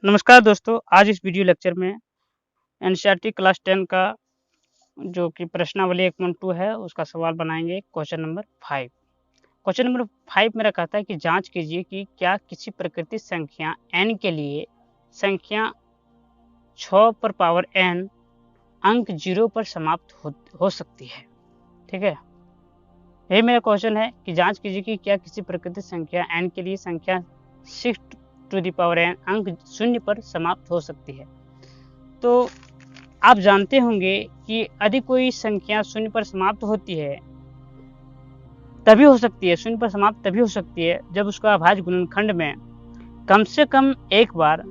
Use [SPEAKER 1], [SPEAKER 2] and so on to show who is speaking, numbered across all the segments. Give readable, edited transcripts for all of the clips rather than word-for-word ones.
[SPEAKER 1] नमस्कार दोस्तों, आज इस वीडियो लेक्चर में एनसीईआरटी क्लास 10 का जो कि प्रश्नावली 1.2 है उसका सवाल बनाएंगे। Question number 5। क्वेश्चन नंबर 5 मेरा कहता है कि जांच कीजिए कि क्या किसी प्राकृतिक संख्या n के लिए संख्या 6 पर पावर n अंक 0 पर समाप्त हो सकती है। ठीक है, यही मेरा क्वेश्चन है कि जांच कीजिए कि क्या किसी प्राकृतिक संख्या n के लिए संख्या 6 टू द पावर n अंक 0 पर समाप्त हो सकती है। तो आप जानते होंगे कि यदि कोई संख्या 0 पर समाप्त होती है तभी हो सकती है, 0 पर समाप्त तभी हो सकती है जब उसका अभाज्य गुणनखंड में कम से कम एक बार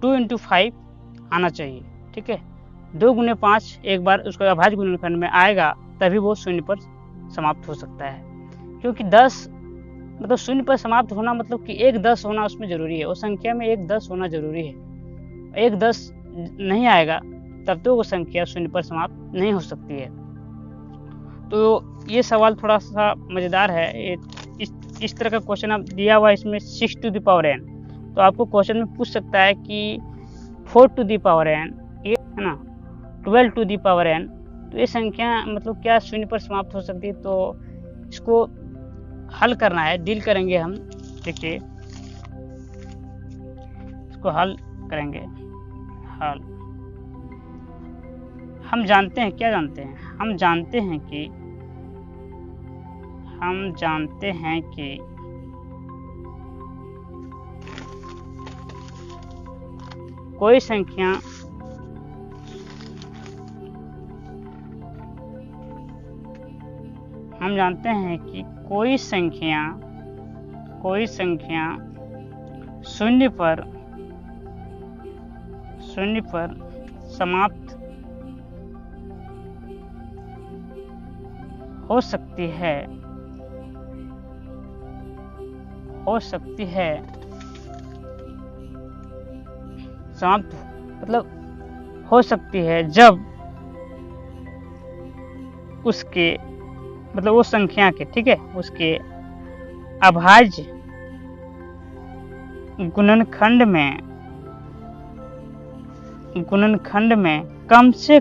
[SPEAKER 1] 2 × 5 आना चाहिए। ठीक है, 2 × 5 एक बार उसका अभाज्य गुणनखंड में आएगा तभी वो 0 पर समाप्त हो सकता है। क्योंकि 10 मतलब 0 पर समाप्त होना मतलब कि एक 10 होना उसमें जरूरी है, उस संख्या में एक 10 होना जरूरी है। एक 10 नहीं आएगा तब तो वो संख्या 0 पर समाप्त नहीं हो सकती है। तो ये सवाल थोड़ा सा मजेदार है। इस तरह का क्वेश्चन आप दिया हुआ है, इसमें 6 टू द पावर n, तो आपको क्वेश्चन में पूछ सकता है कि 4 टू द पावर n, ये है ना, 12 टू द पावर n, तो ये संख्या मतलब क्या 0 पर समाप्त हो सकती है। तो इसको हल करना है, डील करेंगे हम। देखिए, इसको हल करेंगे। हल हम जानते हैं, क्या जानते हैं, हम जानते हैं कि कोई संख्या शून्य पर समाप्त हो सकती है समाप्त मतलब हो सकती है जब उसके मतलब वो संख्या के, ठीक है, उसके अभाज्य गुणनखंड में कम से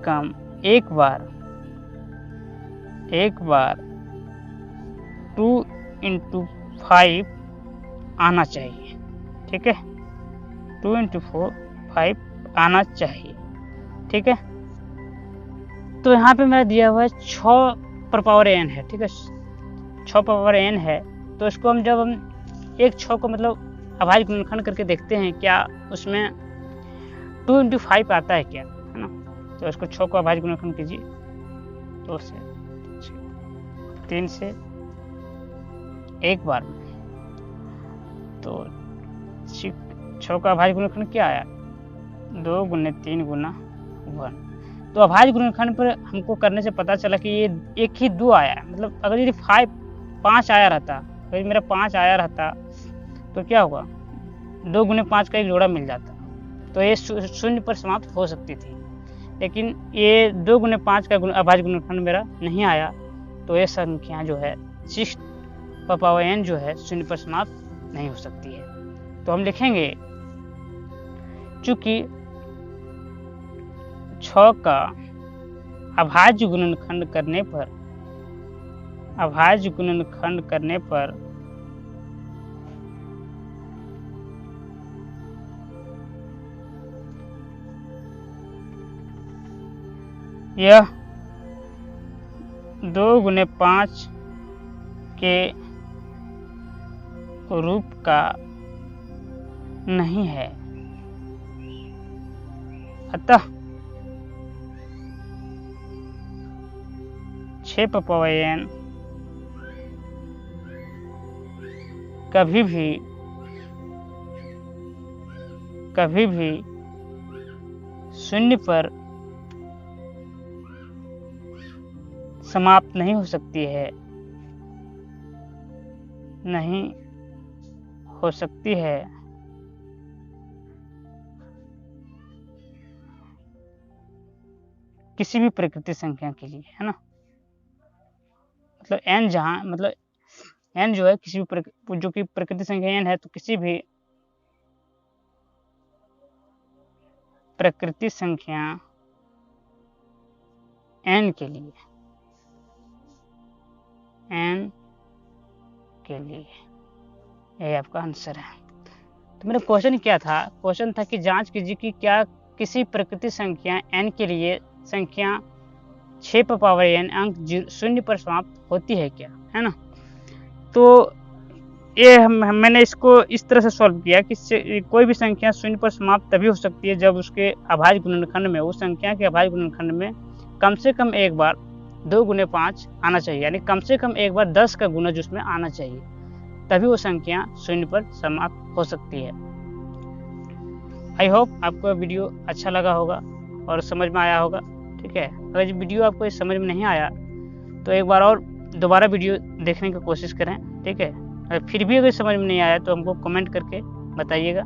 [SPEAKER 1] कम एक बार 2 × 5 आना चाहिए। ठीक है, 2 × 5 आना चाहिए। ठीक है, तो यहाँ पे मेरा दिया हुआ है 6 पर पावर n है। ठीक है, 6 पर पावर n है, तो इसको हम जब हम एक 6 को मतलब अभाज्य गुणनखंड करके देखते हैं क्या उसमें 2 × 5 आता है क्या, है ना। तो इसको 6 को अभाज्य गुणनखंड कीजिए, 2 से 3 से एक बार में, तो 6 का अभाज्य गुणनखंड क्या आया, 2 × 3 × 1। तो अभाज्य गुणनखंड पर हमको करने से पता चला कि ये एक ही 2 आया है। मतलब अगर यदि 5 आया रहता, अगर मेरा 5 आया रहता तो क्या होगा, 2 × 5 का एक जोड़ा मिल जाता, तो ये 0 पर समाप्त हो सकती थी। लेकिन ये 2 × 5 का अभाज्य गुणनखंड मेरा नहीं आया, तो ये संख्या जो है 6 पर पावर n जो है 0 पर समाप्त नहीं हो सकती है। तो हम लिखेंगे चूंकि 6 का अभाज्य गुणनखंड करने पर यह 2 × 5 के रूप का नहीं है, अतः 6 पर पावर n कभी भी 0 पर समाप्त नहीं हो सकती है, किसी भी प्राकृतिक संख्या के लिए, है ना। मतलब n जहाँ मतलब n जो है किसी भी जो कि प्रकृति संख्या n है, तो किसी भी प्रकृति संख्या n के लिए ये आपका आंसर है। तो मेरा क्वेश्चन क्या था? क्वेश्चन था कि जांच कीजिए कि क्या किसी प्रकृति संख्या n के लिए संख्या 6 पर पावर n अंक 0 पर समाप्त होती है क्या, है ना। तो ये मैंने इसको इस तरह से सॉल्व किया कि कोई भी संख्या 0 पर समाप्त तभी हो सकती है जब उसके अभाज्य गुणनखंड में, उस संख्या के अभाज्य गुणनखंड में कम से कम एक बार 2 गुने 5 आना चाहिए, यानी कम से कम एक बार 10 का गुना जिसमें आना चाहिए, तभी वो संख्या 0 पर समाप्त हो सकती है। आई होप आपको वीडियो अच्छा लगा होगा और समझ में आया होगा। ठीक है, अगर ये वीडियो आपको समझ में नहीं आया तो एक बार और दोबारा वीडियो देखने की कोशिश करें। ठीक है, फिर भी अगर समझ में नहीं आया तो हमको कमेंट करके बताइएगा।